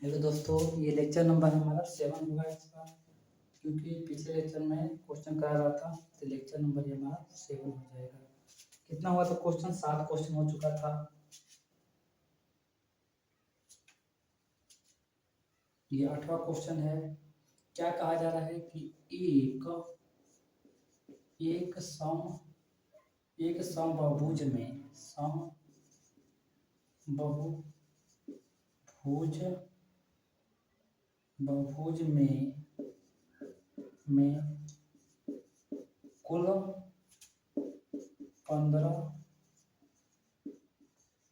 Hello दोस्तों, ये lecture number हमारा 7 होगा इसका, क्योंकि पिछले लेक्चर में क्वेश्चन करा रहा था तो लेक्चर नंबर ये हमारा 7 हो जाएगा। कितना हुआ तो क्वेश्चन 7 क्वेश्चन हो चुका था। ये 8वां क्वेश्चन है। क्या कहा जा रहा है कि एक समबाहुभुज में कुल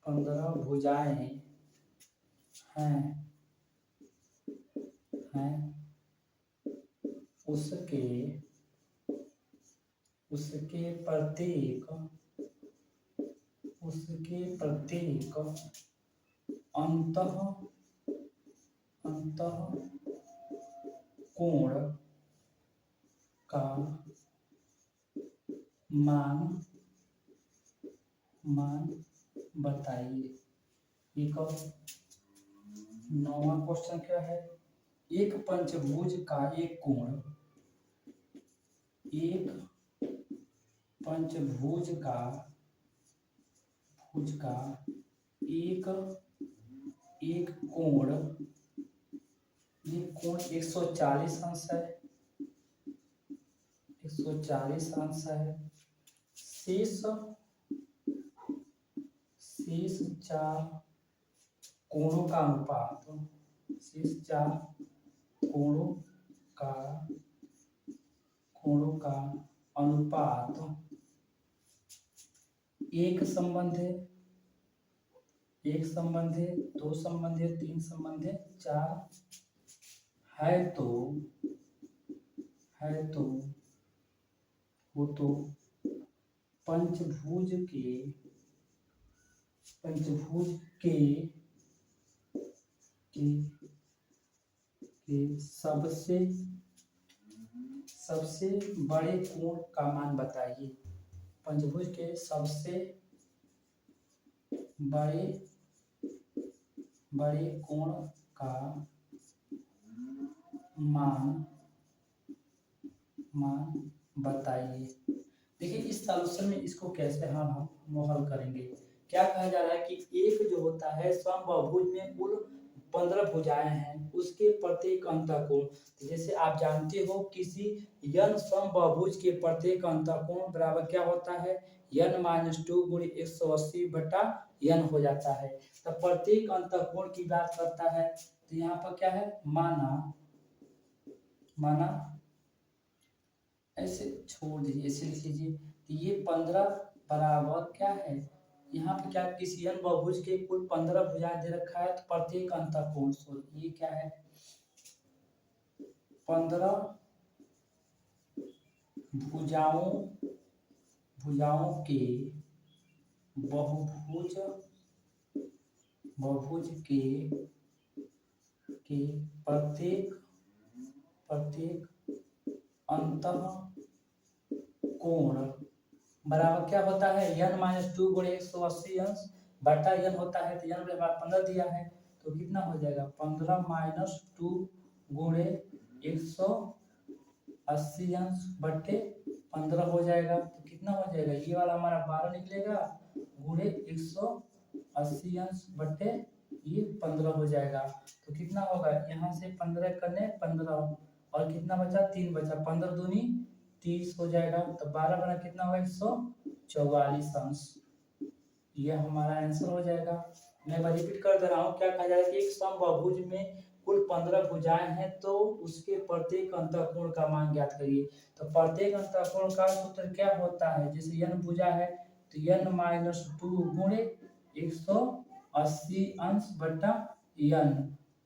15 भुजाएं हैं उसके प्रत्येक अंतःकोण का मान बताइए। एक 9वां क्वेश्चन क्या है? एक पंचभुज का एक कोण एक पंचभुज का एक कोण 140 अंश है। 140 अंश है। शेष 4 कोणों का अनुपात एक संबंध है, 2 संबंध है, 3 संबंध है, 4 है तो वो तो पंचभुज के सबसे बड़े कोण का मान बताइए। पंचभुज के सबसे बड़े कोण का मान बताइए। देखिए इस सॉल्यूशन में इसको कैसे हम हल करेंगे। क्या कहा जा रहा है कि एक जो होता है समबाहुभुज में कुल 15 भुजाएं हैं, उसके प्रत्येक अंतःकोण, जैसे आप जानते हो किसी n समबाहुभुज के प्रत्येक अंतःकोण बराबर क्या होता है, n-2 गुणित 180 बटा n हो जाता है। तो प्रत्येक अंतःकोण की बात करता है तो यहाँ पर क्या है, माना ऐसे छोड़ दीजिए, ऐसे लिख लीजिए। ये 15 बराबर क्या है, यहाँ पे क्या किसी n बहुभुज के कुल 15 भुजाएं दे रखा है तो प्रत्येक अंतःकोण ये क्या है, 15 भुजाओं के बहुभुज के प्रत्येक अंतःकोण बराबर क्या होता है, n-2 गुणे 180 अंश बटा n होता है तो n बराबर 15 दिया है तो कितना हो जाएगा, 15-2 गुणे 180 अंश बटे 15 हो जाएगा। तो कितना हो जाएगा, ये वाला हमारा 12 निकलेगा गुणे 180 अंश बटे ये 15 हो जाएगा। तो कितना होगा, यहाँ से 15 करने 15 और कितना बचा, 3 बचा, 15 दूनी 30 हो जाएगा। तो 12 बना कितना होगा, 144 अंश। यह हमारा आंसर हो जाएगा। मैं रिपीट कर दे रहा हूँ। क्या कहा जाए कि एक समबाहुभुज में कुल 15 भुजाएं हैं तो उसके प्रत्येक अंतःकोण का मान ज्ञात करिए। तो प्रत्येक अंतःकोण का सूत्र क्या होता है, जैसे n भुजा है तो n-2 गुणे 180 अंश बटा n,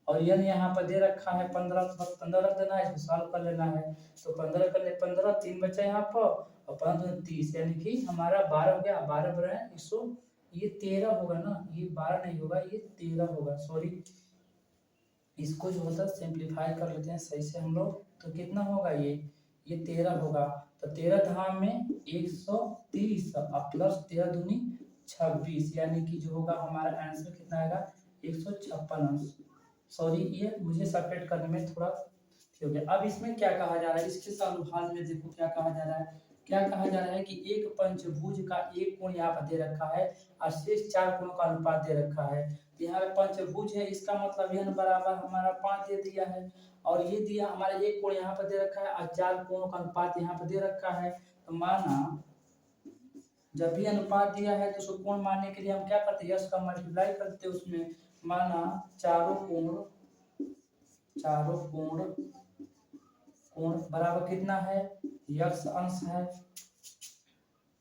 और n यहाँ पर दे रखा है 15, तो 15 रख देना है, इसको सॉल्व कर लेना है। तो 15 करने 15, 3 बचा यहाँ पर और 15 30, यानी कि हमारा 12 हो गया। 12 बराबर 100, ये 13 होगा ना, ये 12 नहीं होगा, ये 13 होगा, सॉरी। इसको जो होता है सिंप्लीफाई कर लेते हैं सही से हम लोग, तो कितना होगा, ये 13 होगा। तो 13 धाम में 130 प्लस 13 दूनी 26, यानी कि जो होगा हमारा आंसर कितना आएगा, 156 अंश। सॉरी ये मुझे सेपरेट करने में थोड़ा हो गया। अब इसमें क्या कहा जा रहा है, इसके सलूभान में देखो क्या कहा जा रहा है। क्या कहा जा रहा है कि एक पंचभुज का एक कोण यहाँ पर दे रखा है और शेष चार कोणों का अनुपात दे रखा है। तो यहाँ पे पंचभुज है, इसका मतलब n बराबर हमारा 5 दे दिया है और ये दिया हमारा एक कोण यहाँ पर दे रखा है और चार कोणों का अनुपात यहाँ पर दे रखा है। तो माना जब भी अनुपात दिया है तो उसको कोण मानने के लिए हम क्या करते हैं, यश का मल्टीप्लाई करते हैं उसमें। माना चारों कोण बराबर कितना है, यक्स अंश है,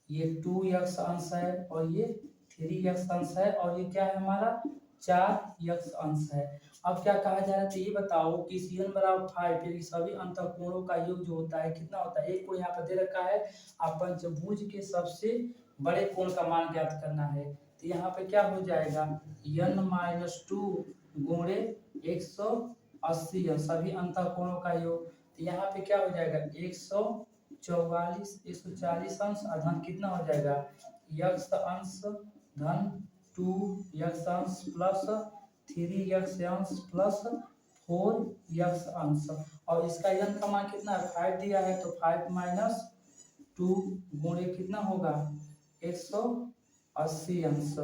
ये 2 यक्स अंश है और ये 3 यक्स अंश है और ये क्या है हमारा 4 यक्स अंश है। अब क्या कहा जा रहा है, तो ये बताओ कि Cn बराबर 5 फिर सभी अंतःकोणों का योग जो होता है कितना होता है। एक कोण यहाँ पर दे रखा है, आप पंचभुज के सबसे बड़े कोण का मान ज्ञात करना है। तो यहाँ पे क्या हो जाएगा n-2 गुणे 180 सभी अंतःकोणों का योग। तो यहाँ पे क्या हो जाएगा 140 अंश धन कितना हो जाएगा यक्स अंश धन 2 यक्स अंश प्लस 3 यक्स अंश प्लस 4 यक्स अंश और इसका n का मान कितना है 5 दिया है तो 5 माइनस 2 गुणे कितना होगा 180 अंश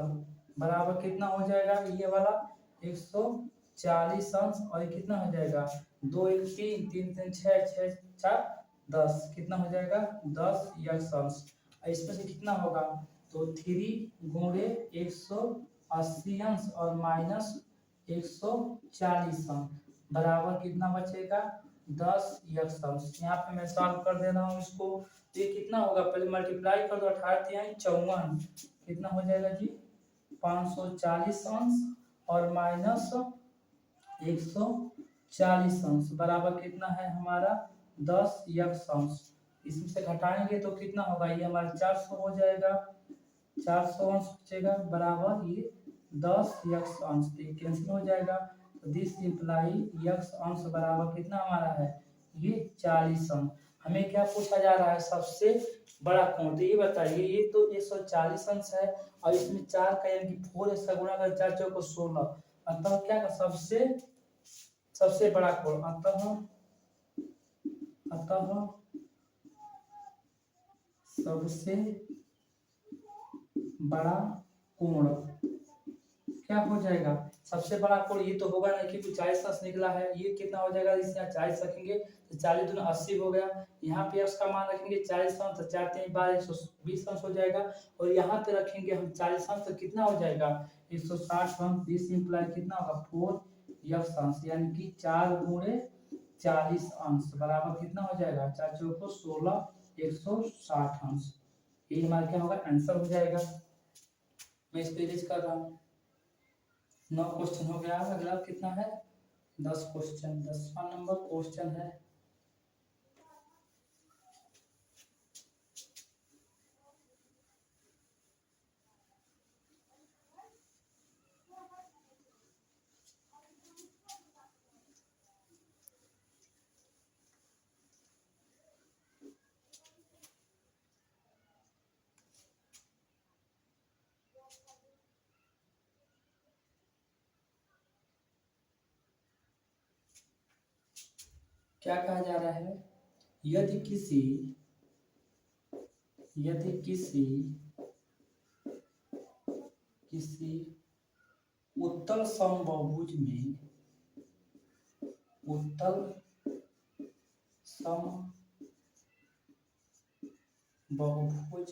बराबर कितना हो जाएगा ये वाला 140 अंश और ये कितना हो जाएगा 2 1 3 3 3 6 6 4 10 कितना हो जाएगा 10 यक्स अंश। इसमें से कितना होगा तो 3 गुणे 180 अंश और माइनस 140 अंश बराबर कितना बचेगा 10 यक्स अंश। यहाँ पे मैं सॉल्व कर दे रहा हूँ इसको। तो ये कितना होगा पहले मल्टीप्लाई कर दो 18 54 कितना हो जाएगा जी 540 अंश और माइनस 140 अंश बराबर कितना है हमारा 10 यक्स अंश। इसमें से घटाएंगे तो कितना होगा ये हमारा 400 हो जाएगा 400 अंश बचेगा बराबर ये 10 यक्स अंश कैंसिल हो जाएगा। तो दिस इम्प्लाई यक्स अंश बराबर कितना हमारा है ये 40 अंश। हमें क्या पूछा जा रहा है सबसे बड़ा कोण। तो ये बताइए ये तो 140 अंश है और इसमें 4 का यानी कि 4 इसका गुणा कर 4 4 को 16 अतः क्या का सबसे बड़ा कोण अतः सबसे बड़ा कोण क्या हो जाएगा सबसे बड़ा कोण ये तो होगा ना क्योंकि 40 अंश निकला है। ये कितना हो जाएगा इसमें 40 रखेंगे तो 40 दूना 80 हो गया। यहाँ पे x का मान रखेंगे 40 अंश तो 4 3 12 120 अंश हो जाएगा और यहाँ पे रखेंगे हम 40 अंश तो कितना हो जाएगा 160 अंश। दिस इंप्लाई कितना होगा 4 यक्स अंश यानी कि 4 गुणे 40 अंश बराबर कितना हो जाएगा 4 चौको 16 160 अंश। ये हमारा क्या होगा आंसर हो जाएगा। मैं इसको इरेज कर रहा हूँ। 9 क्वेश्चन हो गया। अगला कितना है 10 क्वेश्चन 10वां नंबर क्वेश्चन है। क्या कहा जा रहा है यदि किसी उत्तल समबाहुभुज में उत्तल समबाहुभुज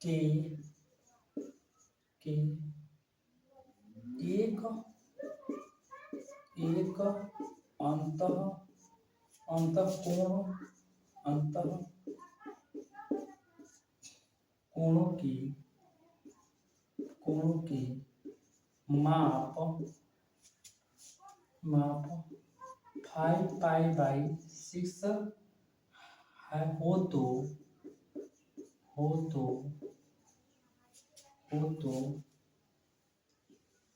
के एक अंतःकोणों की माप 5π/6 है हो तो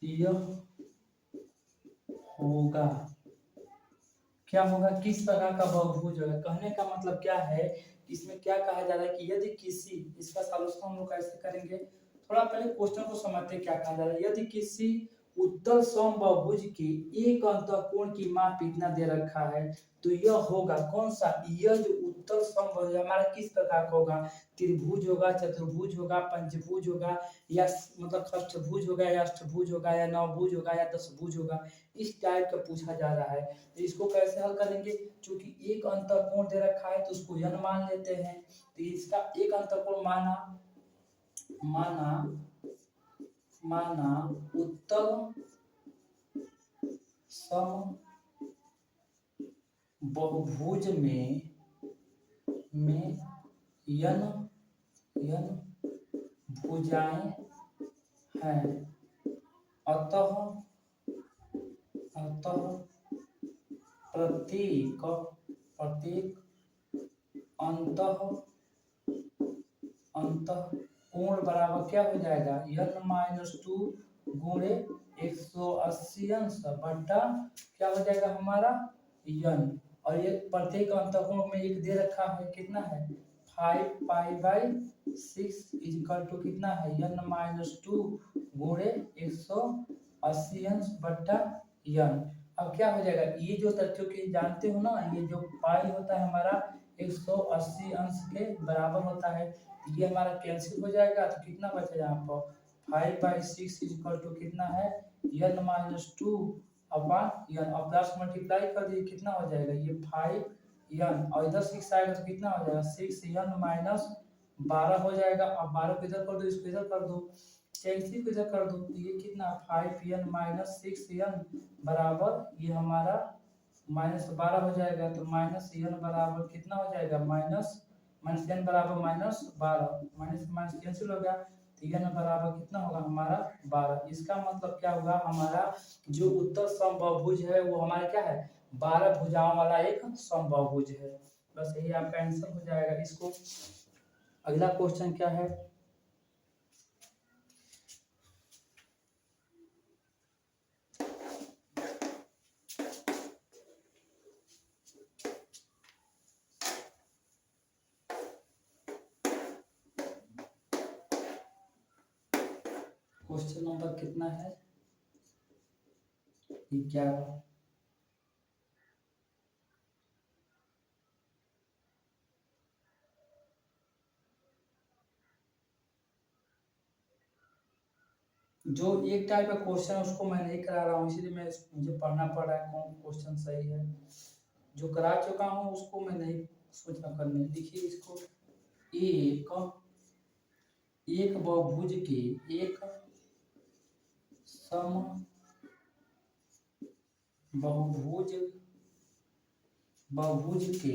यह होगा क्या होगा किस प्रकार का बहुभुज होगा। कहने का मतलब क्या है इसमें क्या कहा जा रहा है कि यदि किसी इसका सॉल्यूशन हम लोग कैसे करेंगे थोड़ा पहले क्वेश्चन को समझते हैं क्या कहा जा रहा है। यदि किसी उत्तल समबाहुभुज के एक अंतःकोण की माप इतना दे रखा है तो यह होगा कौन सा, यह जो उत्तल समबाहुभुज हमारा किस प्रकार का होगा, त्रिभुज होगा, चतुर्भुज होगा, पंचभुज होगा, या मतलब षष्ठभुज होगा, या अष्टभुज होगा, या नवभुज होगा, या दशभुज होगा, इस टाइप का पूछा जा रहा है। तो इसको कैसे हल करेंगे, क्योंकि एक अंतःकोण दे रखा है तो उसको n मान लेते हैं। तो इसका एक अंतःकोण माना उत्तल समबाहुभुज में n भुजाएं हैं, अतः प्रत्येक अंतःकोण बराबर क्या हो जाएगा, n-2 गुणे 180 अंश बटा क्या हो जाएगा हमारा n। और ये प्रत्येक अंतःकोण में एक दे रखा है, कितना है 5π/6 इक्वल टू कितना है n-2 गुणे 180 अंश बटा n। अब क्या हो जाएगा, ये जो तथ्यों की जानते हो ना, ये जो पाई होता है हमारा 180 अंश के बराबर होता है, ये हमारा कैंसिल हो जाएगा तो कितना बचा यहाँ पर 5/6 इक्वल टू कितना है n-2 अपॉन n। अब प्लस मल्टीप्लाई कर दिए कितना हो जाएगा ये 5n, और इधर 6 आएगा तो कितना हो जाएगा 6n-12 हो जाएगा। अब 12 को इधर कर दो, इसको इधर कर दो, इसी को इधर कर दो, तो ये कितना 5n-6n बराबर ये हमारा -12 हो जाएगा। तो -n बराबर कितना हो जाएगा -n बराबर -12, माइनस कैंसिल हो गया, तो n बराबर कितना होगा हमारा 12। इसका मतलब क्या होगा, हमारा जो उत्तल समबाहुभुज है वो हमारा क्या है 12 भुजाओं वाला एक समबाहुभुज है। बस यही आपका आंसर हो जाएगा। इसको अगला क्वेश्चन क्या है, क्वेश्चन नंबर कितना है 11। जो एक टाइप का क्वेश्चन है उसको मैं नहीं करा रहा हूँ, इसीलिए मुझे पढ़ना पड़ रहा है कौन क्वेश्चन सही है। जो करा चुका हूँ उसको मैं नहीं सोचना करने। देखिए इसको, एक बहुभुज के एक सम बहुभुज के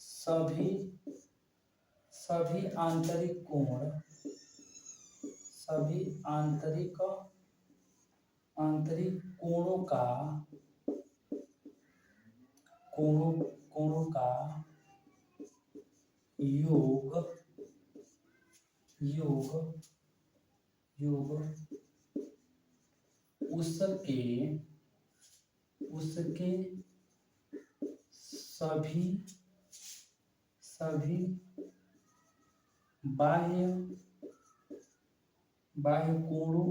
सभी आंतरिक कोणों का योग उसके सभी बाह्य कोणों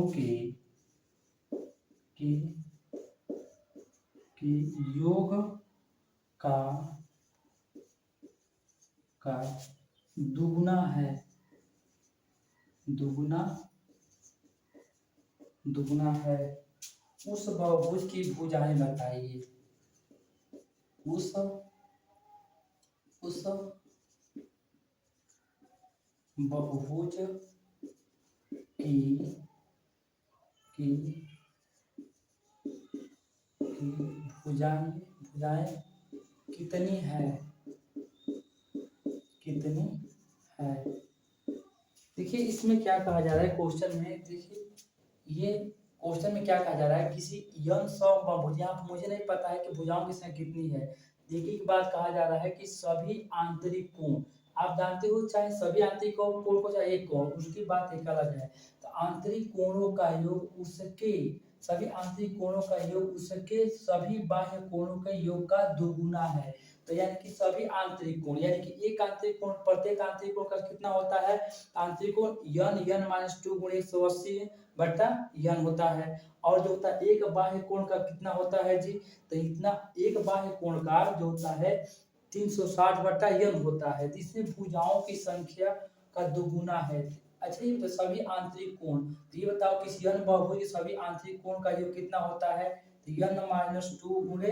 के योग का दुगुना है। उस बहुभुज की भुजाएं बताइए। उस बहुभुज की भुजाएं कितनी है। देखिए इसमें क्या कहा जा रहा है क्वेश्चन में, देखिए ये क्वेश्चन में क्या कहा जा रहा है, किसी n समबाहुभुज, यहाँ मुझे नहीं पता है कि भुजाओं की संख्या कितनी है। देखिए एक बात कहा जा रहा है कि सभी आंतरिक कोण, आप जानते हो चाहे सभी आंतरिक कोण को चाहे एक कोण, उसकी बात एक अलग है। तो आंतरिक कोणों का योग उसके सभी आंतरिक कोणों का योग उसके सभी बाह्य कोणों के योग का दुगुना है। तो यानी कि सभी आंतरिक कोण, यानी कि एक आंतरिक कोण, प्रत्येक आंतरिक कोण का कितना होता है, आंतरिक कोण यन माइनस 2 गुणे 180 बटा यन होता है। और जो होता है एक बाह्य कोण का कितना होता है जी, तो इतना एक बाह्य कोण का जो होता है 360 बटा यन होता है, जिसमें भुजाओं की संख्या का दुगुना है। अच्छा ये तो सभी आंतरिक कोण, तो ये बताओ किस यन बहुभुज के सभी आंतरिक कोण का योग कितना होता है, तो यन माइनस 2 गुणे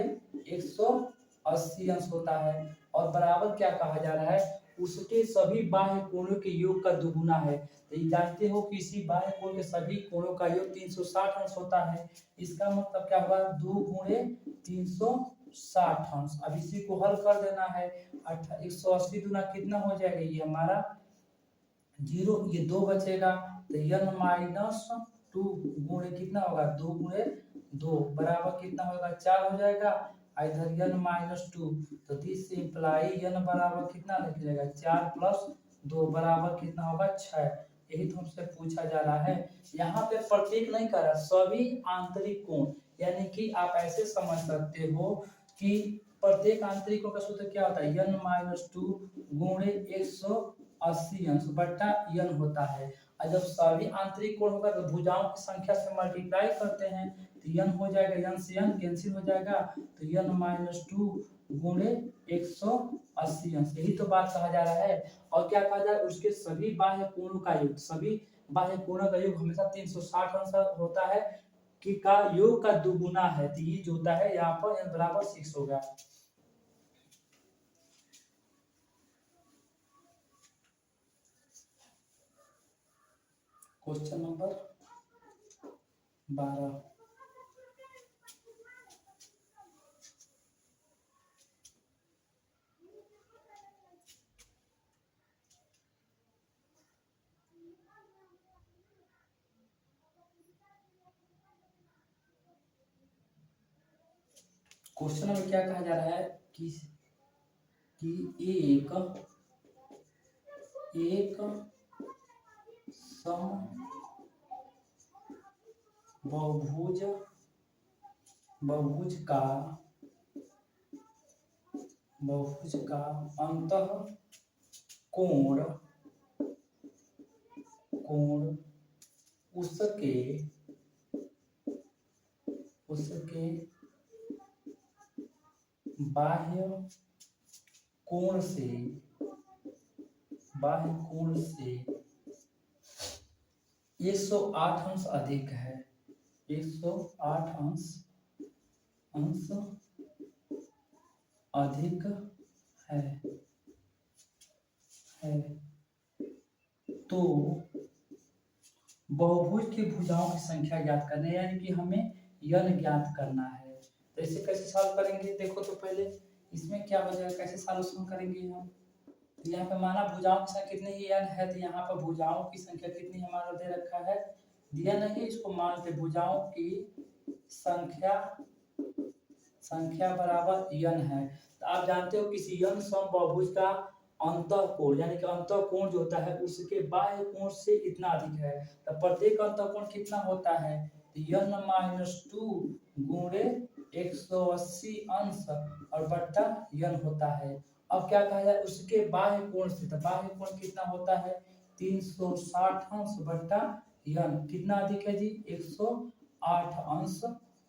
180 अंश होता है। और बराबर क्या कहा जा रहा है, उसके सभी बाह्य कोणों के योग का दुगुना है। तो ये जानते हो कि इसी बाह्य कोण के सभी कोणों का योग 360 अंश होता है। इसका मतलब क्या होगा, 2 गुणे 360 अंश। अब इसी को हल कर देना है, 180 गुना कितना हो जाएगा, ये हमारा 0, ये 2 बचेगा, तो यन माइनस 2 गुणे कितना होगा, 2 गुणे 2 बराबर कितना होगा, 4 हो जाएगा। इधर यन माइनस 2, तो दिस इंप्लाई यन बराबर कितना निकलेगा, 4 प्लस 2 बराबर कितना होगा, 6। यही तो हमसे पूछा जा रहा है। यहाँ पे प्रत्येक नहीं कर रहा, सभी आंतरिक कोण, यानी कि आप ऐसे समझ सकते हो कि प्रत्येक आंतरिक कोण का सूत्र क्या होता है, यन माइनस 2 गुणे 180 अंश बटा यन होता है। और जब सभी आंतरिक कोण होगा तो भुजाओं की संख्या से मल्टीप्लाई करते हैं, तो यन हो जाएगा, यन से यन कैंसिल हो जाएगा, तो यन माइनस 2 गुणे 180 अंश, यही तो बात कहा जा रहा है। और क्या कहा जा रहा है, उसके सभी बाह्य कोणों का योग, सभी बाह्य कोणों का योग हमेशा 360 अंश होता है, कि का योग का दुगुना है, तो ये जो होता है यहाँ पर n बराबर 6 होगा। क्वेश्चन नंबर 12, क्वेश्चन में क्या कहा जा रहा है कि एक बहुभुज का अंतः कोण उसके बाह्य कोण से 108 अंश अधिक है, 108 अंश अधिक है, तो बहुभुज की भुजाओं की संख्या ज्ञात करना है, यानी कि हमें यन ज्ञात करना है। तो इसे कैसे सॉल्व करेंगे, देखो तो पहले इसमें क्या हो जाएगा, कैसे सॉल्यूशन करेंगे हम। तो यहाँ पे माना भुजाओं की संख्या कितनी यन है, तो यहाँ पर भुजाओं की संख्या कितनी हमारा दे रखा है, दिया नहीं, इसको मानते भुजाओं की संख्या बराबर यन है। तो आप जानते हो किसी यन सम बहुभुज का अंतःकोण, यानी कि अंतःकोण जो होता है उसके बाह्य कोण से इतना अधिक है, तो प्रत्येक अंतःकोण कितना होता है, तो यन माइनस 2 गुणे 180 अंश और बट्टा यन होता है। अब क्या कहा जाए, उसके बाह्य कोण से, तो बाह्य कोण कितना होता है, 360 अंश बट्टा यन, कितना अधिक है जी, 108 अंश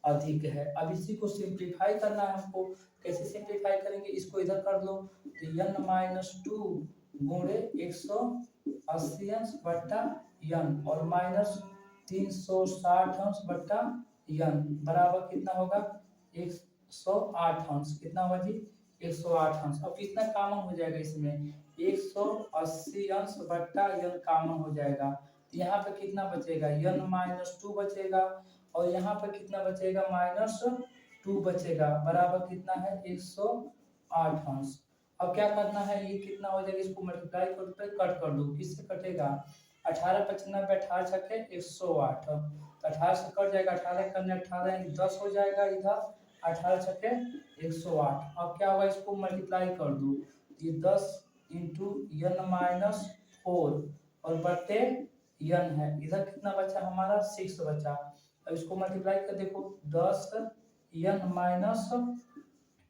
अधिक है। अब इसी को सिंप्लीफाई करना है हमको, कैसे सिंप्लीफाई करेंगे, इसको इधर कर लो, तो यन माइनस 2 गुणे 180 अंश बट्टा यन और माइनस 360 अंश बट्टा यन बराबर कितना होगा, 108 अंश, कितना होगा जी, 108 अंश। अब कितना कॉमन हो जाएगा इसमें, 180 अंश बट्टा यन कॉमन हो जाएगा, तो यहाँ पे कितना बचेगा, यन माइनस 2 बचेगा, और यहाँ पर कितना बचेगा, माइनस 2 बचेगा, बराबर कितना है, 108 अंश। अब क्या करना है, ये कितना हो जाएगा, इसको मल्टीप्लाई करके कट कर दो, किससे कटेगा, 18 95 18 छक्के 108, 18 से कट जाएगा, 18 करने 18 10 हो जाएगा, इधर 18 छक्के 108। अब क्या होगा, इसको मल्टीप्लाई कर दो, ये 10 इंटू यन माइनस 4 और बट्टे यन है, इधर कितना बचा हमारा, 6 बचा। अब इसको मल्टीप्लाई कर देखो, 10 n minus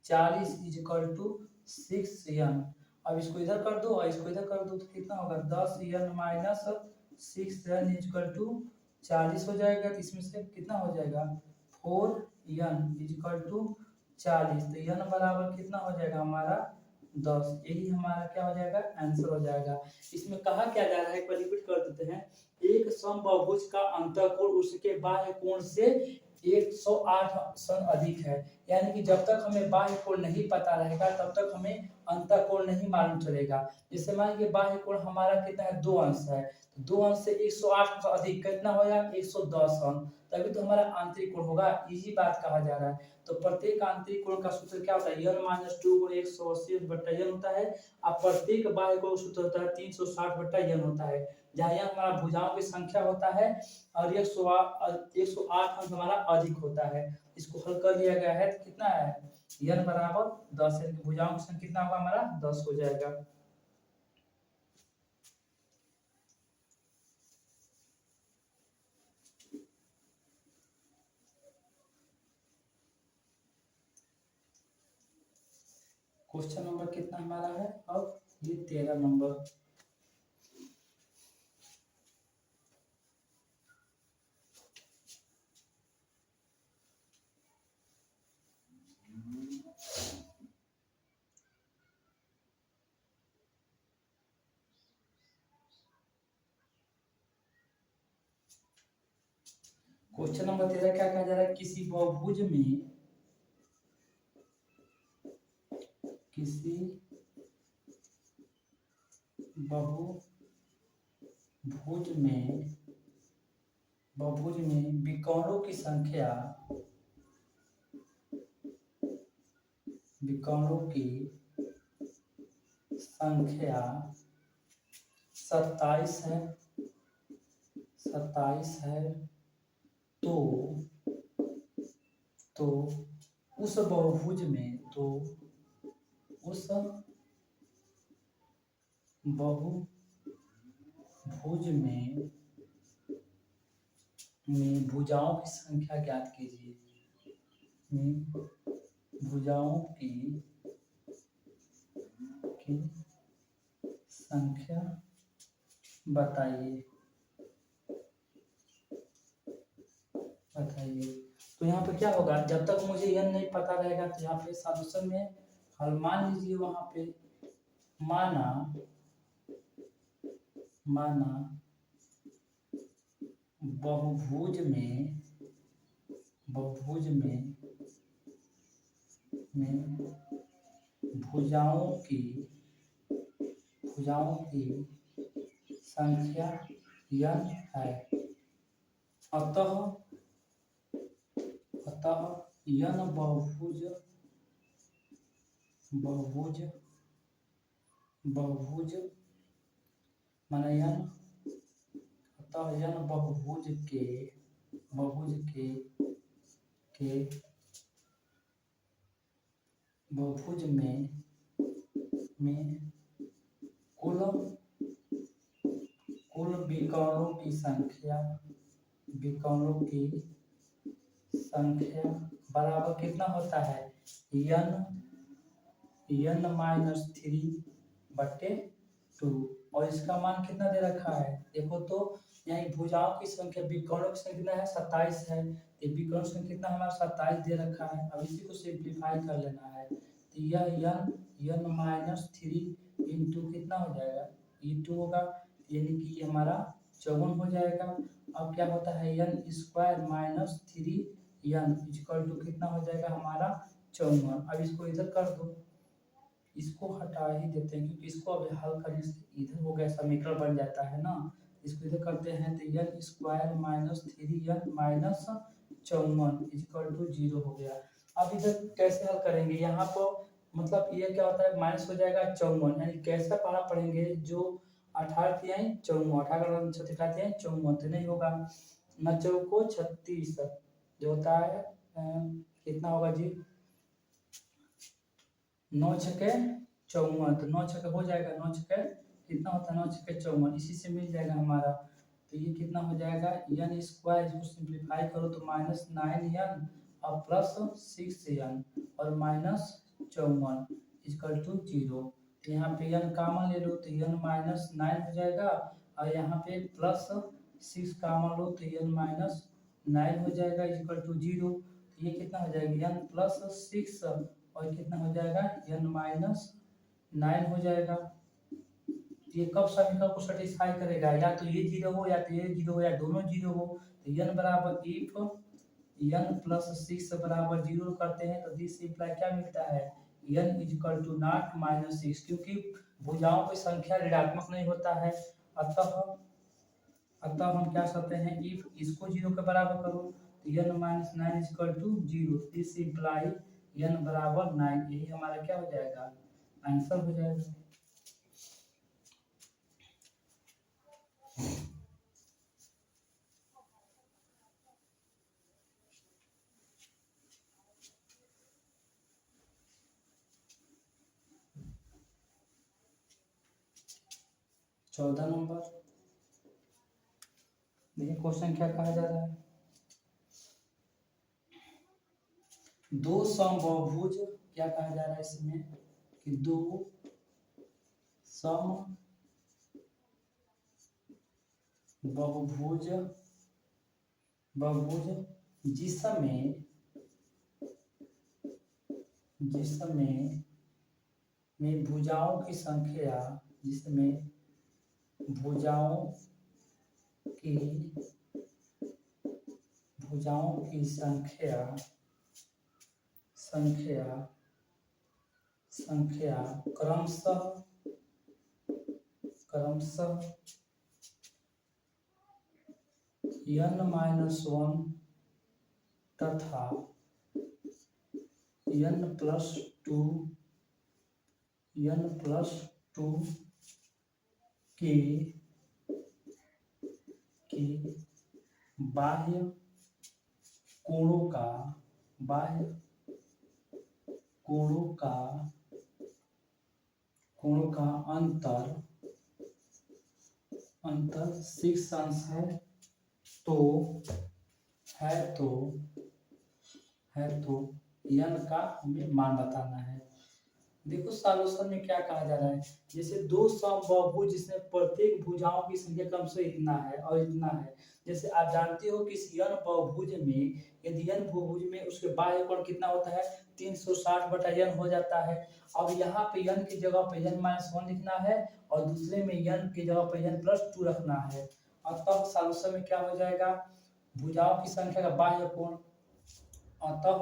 40 is equal to 6n। अब इसको इधर कर दो और इसको इधर कर दो तो कितना होगा 10n minus 6n equal to 40 हो जाएगा। तो इसमें से कितना हो जाएगा 4n इक्वल टू 40। तो n बराबर कितना हो जाएगा हमारा 10। यही हमारा क्या हो जाएगा आंसर हो जाएगा। इसमें कहा क्या जा रहा है एक बार रिपीट कर देते हैं। एक समबाहुभुज का अंतःकोण उसके बाह्य कोण से 108 सन अधिक है। यानी कि जब तक हमें बाह्य कोण नहीं पता रहेगा तब तक हमें अंतःकोण नहीं मालूम चलेगा। जैसे मान लीजिए बाह्य कोण हमारा कितना है 2 अंश है, तो 2 अंश से 108 से अधिक कितना होगा 110 अंश, तभी तो हमारा आंतरिक कोण होगा। इसी बात कहा जा रहा है। तो प्रत्येक आंतरिक कोण का सूत्र क्या होता है n माइनस 2 गुणे 180 बट्टा n होता है। अब प्रत्येक बाह्य कोण सूत्र होता है 360 बट्टा n होता है, जहाँ यह हमारा भुजाओं की संख्या होता है और 108 अंश हमारा अधिक होता है। इसको हल कर लिया गया है तो कितना है n बराबर 10 है। भुजाओं की संख्या कितना होगा हमारा 10 हो जाएगा। क्वेश्चन नंबर कितना हमारा है अब ये 13 नंबर। क्वेश्चन नंबर 13 क्या कहा जा रहा है किसी बहुभुज में बहुभुज में विकर्णों की संख्या 27 है, तो उस बहुभुज में भुजाओं की संख्या ज्ञात कीजिए। भुजाओं की संख्या बताइए। तो यहाँ पे क्या होगा जब तक मुझे n नहीं पता रहेगा तो यहाँ पे सॉल्यूशन में हल मान लीजिए। वहां पे माना बहुभुज में भुजाओं की संख्या n है, अतः n बहुभुज माने अतः n बहुभुज में कुल विकर्णों की संख्या बराबर कितना होता है n माइनस 3/2। और इसका मान कितना दे रखा है देखो तो यहाँ भुजाओं की संख्या विकर्णों की संख्या कितना है 27 है। ये विकर्ण संख्या कितना हमारा 27 दे रखा है। अब इसी को सिंप्लीफाई कर लेना है तो यह n माइनस 3 इंटू कितना हो जाएगा ये 2 होगा, यानी कि ये हमारा 54 हो जाएगा। अब क्या होता है n square minus 3n equal to कितना हो जाएगा हमारा 54। अब इसको इधर कर दो, इसको हटा ही देते हैं क्योंकि इसको अभी हल करने से इधर हो गया समीकरण बन जाता है ना। इसको इधर करते हैं तो n square minus 3n minus 54 equal to 0 हो गया। अब इधर कैसे हल करेंगे यहाँ पर मतलब ये क्या होता है माइनस हो जाएगा 54, यानी कैसे पढ़ा पढ़ेंगे जो 18 तिहाई 54, 18 तिहाई 54 तो नहीं होगा। 9 चौको 36 जो होता है कितना होगा जी 9 छके 54, तो 9 छके हो जाएगा 9 छके कितना होता है 9 छके 54, इसी से मिल जाएगा हमारा। तो ये कितना हो जाएगा n स्क्वायर, इसको सिंप्लीफाई करो तो -9n और प्लस 6n और -54 इक्वल टू 0। तो यहाँ पे n कॉमन ले लो तो n माइनस 9 हो जाएगा, और यहाँ पे प्लस 6 कॉमन लो तो n माइनस 9 हो जाएगा इक्वल टू 0। तो ये कितना हो जाएगा n प्लस 6 और कितना हो जाएगा n माइनस 9 हो जाएगा। ये कब समीकरण को सेटिस्फाई करेगा, या तो ये 0 हो या तो ये 0 हो या दोनों 0 हो। तो n बराबर इफ n प्लस 6 बराबर 0 करते हैं तो दिस इंप्लाई क्या मिलता है n equal to not minus 6, क्योंकि भुजाओं की संख्या ऋणात्मक नहीं होता है। अतः हम क्या करते हैं, इफ इसको 0 के बराबर करो तो n minus 9 equal to 0, this imply n बराबर 9। यही हमारा क्या हो जाएगा, आंसर हो जाएगा। चौदह नंबर देखिए क्वेश्चन क्या कहा जा रहा है, दो समबाहुभुज क्या कहा जा रहा है इसमें कि दो समबाहुभुज जिसमें भुजाओं की संख्या क्रमशः n-1 तथा n+2 के बाह्य कोणों का अंतर 6 अंश है तो n का हमें मान बताना है। देखो सॉल्यूशन में क्या कहा जा रहा है, जैसे दो समबाहुभुज जिसमें प्रत्येक भुजाओं की संख्या कम से इतना है और इतना है। जैसे आप जानते हो कि इस n बहुभुज में यदि n बहुभुज में उसके बाह्य कोण कितना होता है 360/n हो जाता है। अब यहाँ पे n की जगह पे n-1 लिखना है और दूसरे में n की जगह पे n+2 रखना है, और तब सॉल्यूशन में क्या हो जाएगा, भुजाओं की संख्या का बाह्य कोण अतः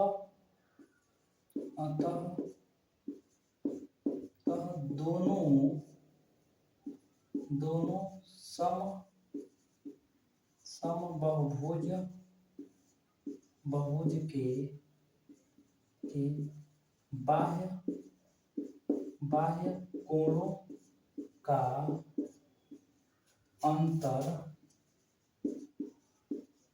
दोनों समबाहुभुज के बाह्य कोणों का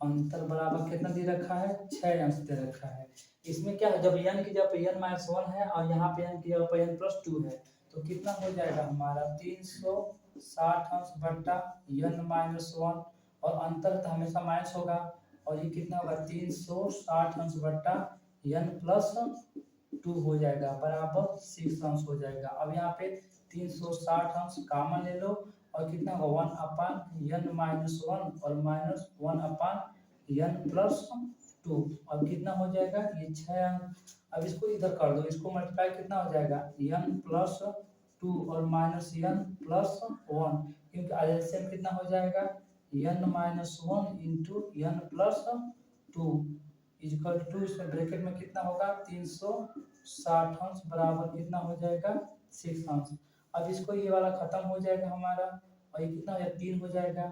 अंतर बराबर कितना दे रखा है 6 अंश दे रखा है। इसमें क्या है, जब n की जगह पे n-1 है और यहाँ पे n की जगह पे n+2 है तो कितना हो जाएगा हमारा 360 अंश बट्टा n-1, और अंतर तो हमेशा माइनस होगा, और ये कितना होगा 360 अंश बट्टा n+2 हो जाएगा बराबर 6 अंश हो जाएगा। अब यहाँ पे 360 अंश कॉमन ले लो और कितना होगा 1/n-1 और -1/n+2, और कितना हो जाएगा ये 6 अंक। अब इसको इधर कर दो, इसको मल्टीप्लाई कितना हो जाएगा n+2 और -n+1, क्योंकि एलसीएम कितना हो जाएगा n-1 into n+2 equal to, इसमें ब्रैकेट में कितना होगा 360 अंश बराबर कितना हो जाएगा 6 अंश। अब इसको ये वाला खत्म हो जाएगा हमारा, और ये कितना हो जाएगा 3 हो जाएगा,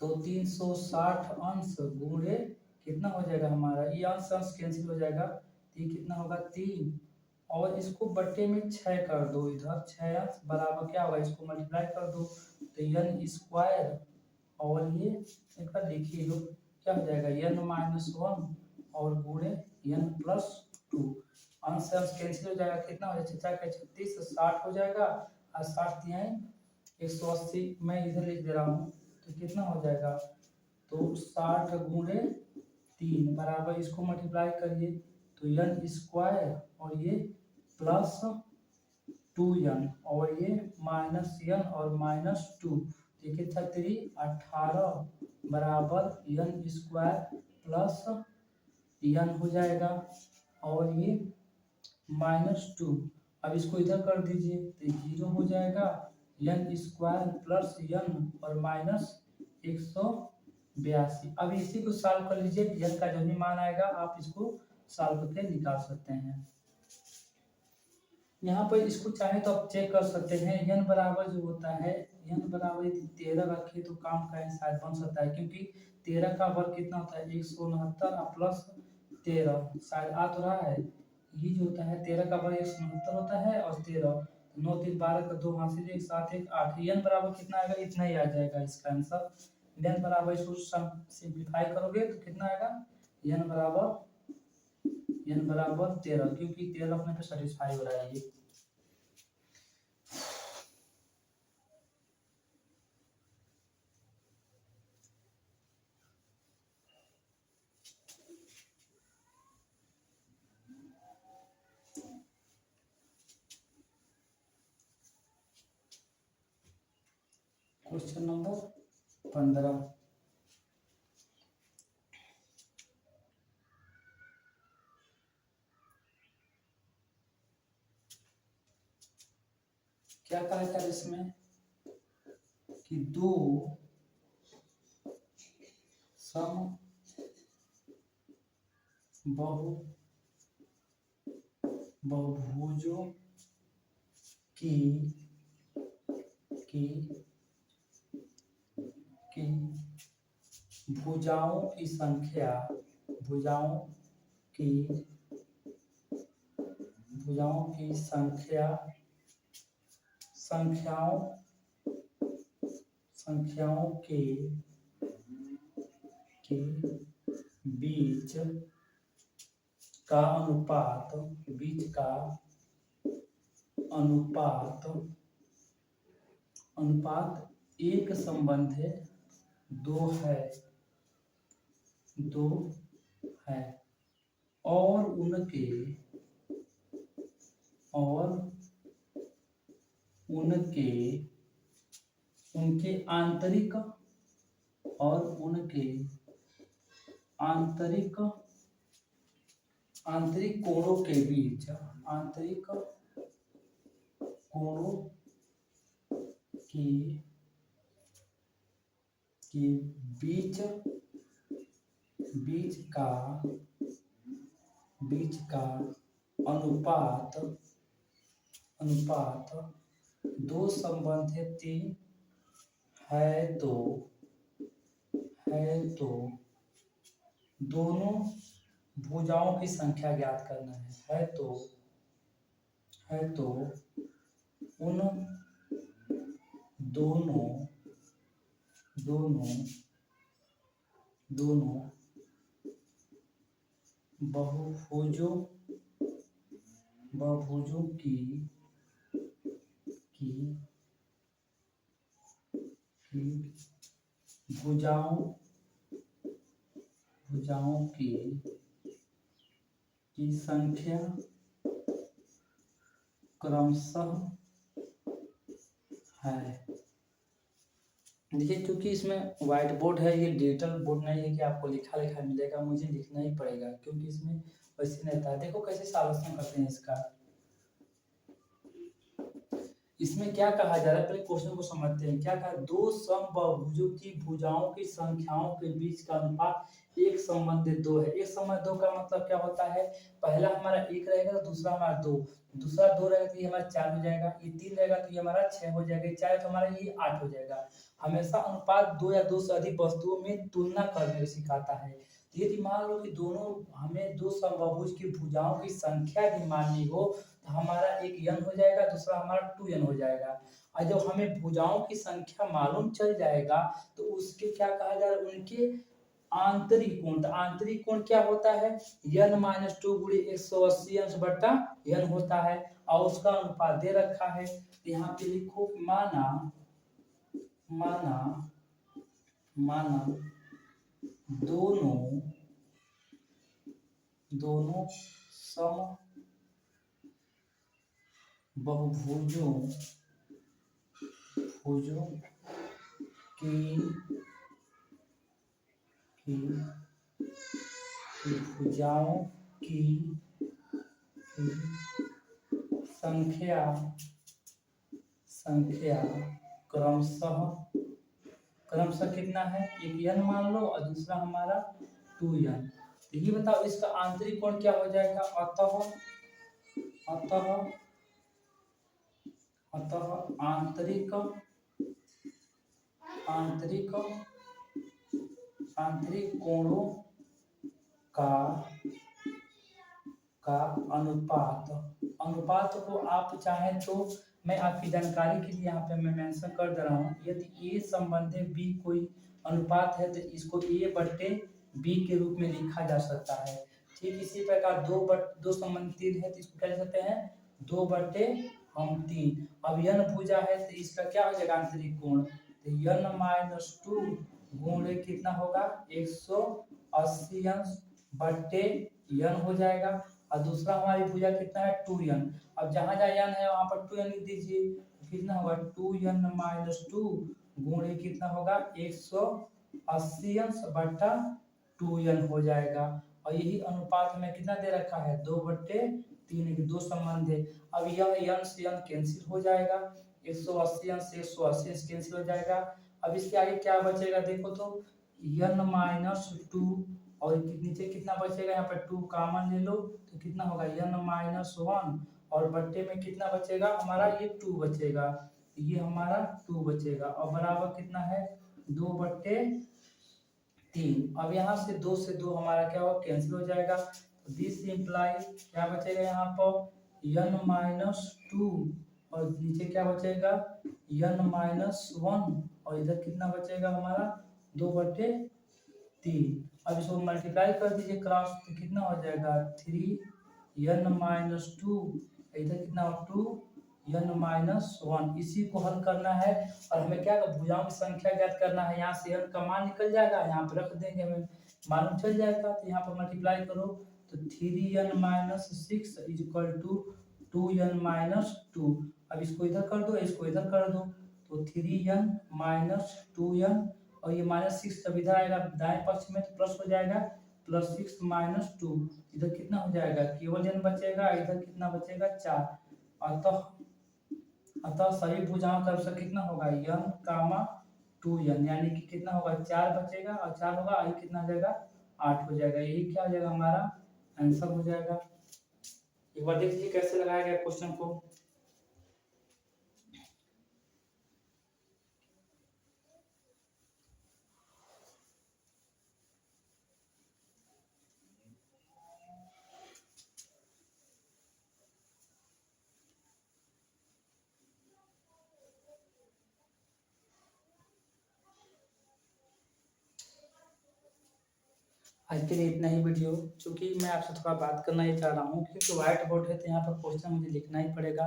तो 360 अंश गुणे कितना हो जाएगा हमारा, ये अंश कैंसिल हो जाएगा, तो ये कितना होगा 3, और इसको बट्टे में 6 कर दो, इधर 6 अंश बराबर क्या होगा, इसको मल्टीप्लाई कर दो तो n² और ये एक बार देखिए लो क्या हो जाएगा n-1 और गुणे n+2, अंश से अंश कैंसिल हो जाएगा, कितना हो जाएगा 6 के 36 60 हो जाएगा, और 60 180 मैं इधर लिख दे रहा हूँ तो कितना हो जाएगा, तो 60 गुणे 3 बराबर इसको मल्टीप्लाई करिए तो n² और ये प्लस 2n और ये -n और -2, ये कितना 3 18 बराबर n स्क्वायर प्लस n हो जाएगा और ये -2। अब इसको इधर कर दीजिए तो 0 हो जाएगा, n स्क्वायर प्लस n और -182। अब इसी को सॉल्व कर लीजिए, n का जो भी मान आएगा आप इसको सॉल्व करके निकाल सकते हैं। यहाँ पर इसको चाहे तो आप चेक कर सकते हैं, n बराबर जो होता है, n बराबर यदि 13 रखे तो काम का शायद बन सकता है, क्योंकि 13 का वर्ग कितना होता है 169 प्लस 13, शायद आ तो रहा है। ये जो होता है 13 का वर्ग 169 होता है और 13 9 3 12 का 2 हासिल 1 7 1 8, n बराबर कितना आएगा, इतना ही आ जाएगा इसका आंसर। n बराबर इसको सिंप्लीफाई करोगे तो कितना आएगा, n बराबर 13, क्योंकि 13 अपने पे सेटिस्फाई हो रहा है ये। क्वेश्चन नंबर 15, क्या कहा था इसमें कि दो सम बहुभुजों की भुजाओं की संख्या संख्याओं के बीच का अनुपात एक संबंध दो है और उनके आंतरिक कोणों के बीच बीच का अनुपात दो संबंधित है तो दोनों भुजाओं की संख्या ज्ञात करना है तो उन दोनों बहुभुजों की भुजाओं की संख्या क्रमशः है। देखिए, क्योंकि इसमें व्हाइट बोर्ड है, ये डिजिटल बोर्ड नहीं है कि आपको लिखा मिलेगा, मुझे लिखना ही पड़ेगा, क्योंकि इसमें वैसे नहीं था। देखो कैसे सॉल्यूशन करते हैं इसका। इसमें क्या कहा जा रहा है, पहले क्वेश्चन को समझते हैं। क्या कहा, दो समबाहुभुजों की भुजाओं की संख्याओं के बीच का अनुपात एक संबंधित दो है। एक संबंधित दो का मतलब क्या होता है, पहला हमारा एक रहेगा तो दूसरा हमारा दो, दूसरा दो रहेगा तो ये हमारा 4 हो जाएगा, ये 3 रहेगा तो ये हमारा 6 हो जाएगा, 4 तो हमारा ये 8 हो जाएगा। हमेशा अनुपात 2 या 2 से अधिक वस्तुओं में तुलना करने सिखाता है। यदि मान लो कि दोनों हमें दो समबाहुभुज की भुजाओं की संख्या भी माननी हो तो हमारा एक n हो जाएगा, दूसरा हमारा 2n हो जाएगा। और जब हमें भुजाओं की संख्या मालूम चल जाएगा तो उसके क्या कहा जा रहा है, उनके आंतरिक कोण। तो आंतरिक कोण क्या होता है, n - 2 गुणे 180 अंश बट्टा n होता है और उसका अनुपात दे रखा है। तो यहाँ पे लिखो माना दोनों बहुभुजों भुजों की भुजाओं की संख्या क्रमशः कितना है, एक n मान लो और दूसरा हमारा 2n। तो ये बताओ इसका आंतरिक कोण क्या हो जाएगा। अतः आंतरिक कोणों का अनुपात को आप चाहें तो मैं आपकी जानकारी के लिए यहाँ पे मैं मेंशन कर दे रहा हूँ। यदि a संबंधी b कोई अनुपात है तो इसको a बट्टे b के रूप में लिखा जा सकता है। ठीक इसी प्रकार दो संबंधी तीन है तो इसको क्या लिख सकते हैं, 2/3। अब n भुजा है तो इसका क्या हो जाएगा आंतरिक कोण, तो n-2 गुणे कितना होगा 180 n हो जाएगा। और दूसरा हमारी भुजा कितना है 2n। अब जहां जहां n है वहां पर 2n लिख दीजिए, कितना होगा 2n-2 गुणे कितना होगा 180 हो जाएगा। और यही अनुपात में कितना दे रखा है 2/3 की दो संबंध है। अब यह n से n कैंसिल हो जाएगा, 180 से 180 कैंसिल हो जाएगा। अब इसके आगे क्या बचेगा देखो तो n-2 और नीचे कितना बचेगा, यहाँ पर 2 कॉमन ले लो तो कितना होगा n-1 और बट्टे में कितना बचेगा हमारा ये 2 बचेगा, ये हमारा 2 बचेगा और बराबर कितना है 2/3। अब यहाँ से 2 से 2 हमारा क्या होगा कैंसिल हो जाएगा। दिस इम्प्लाई क्या बचेगा यहाँ पर n-2 और नीचे क्या बचेगा n-1 और इधर कितना बचेगा हमारा 2/3। अब इसको मल्टीप्लाई कर दीजिए क्रॉस तो कितना हो जाएगा 3n-2 इधर कितना 2n-1। इसी को हल करना है और हमें क्या भुजाओं की संख्या ज्ञात करना है। यहाँ से n का मान निकल जाएगा, यहाँ पर रख देंगे हमें मालूम चल जाएगा। तो यहाँ पर मल्टीप्लाई करो तो 3n-6 = 2n-2। अब इसको इधर कर दो, इसको इधर कर दो तो 3n-2n और ये -6 जब इधर आएगा दाएं पक्ष में तो प्लस हो जाएगा +6 - 2 इधर कितना हो जाएगा केवल n बचेगा, इधर कितना बचेगा 4। अतः सभी भुजाओं का आंसर कितना होगा n, 2n यानी कि कितना होगा 4 बचेगा और 4 होगा आई कितना हो जाएगा 8 हो जाएगा। यही क्या हो जाएगा हमारा आंसर हो जाएगा। एक बार देख लीजिए कैसे लगाया गया क्वेश्चन को। आज के लिए इतना ही वीडियो, क्योंकि मैं आपसे थोड़ा बात करना ही चाह रहा हूँ क्योंकि व्हाइट बोर्ड है तो यहाँ पर क्वेश्चन मुझे लिखना ही पड़ेगा।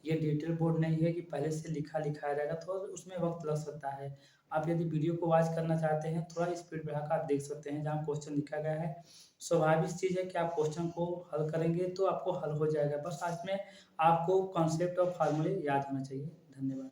ये डिटेल बोर्ड नहीं है कि पहले से लिखाया रहेगा तो उसमें वक्त लग सकता है। आप यदि वीडियो को वॉच करना चाहते हैं थोड़ा स्पीड बढ़ाकर आप देख सकते हैं जहाँ क्वेश्चन लिखा गया है। स्वाभाविक चीज़ है कि आप क्वेश्चन को हल करेंगे तो आपको हल हो जाएगा। बस आज में आपको कॉन्सेप्ट और फार्मूले याद होना चाहिए। धन्यवाद।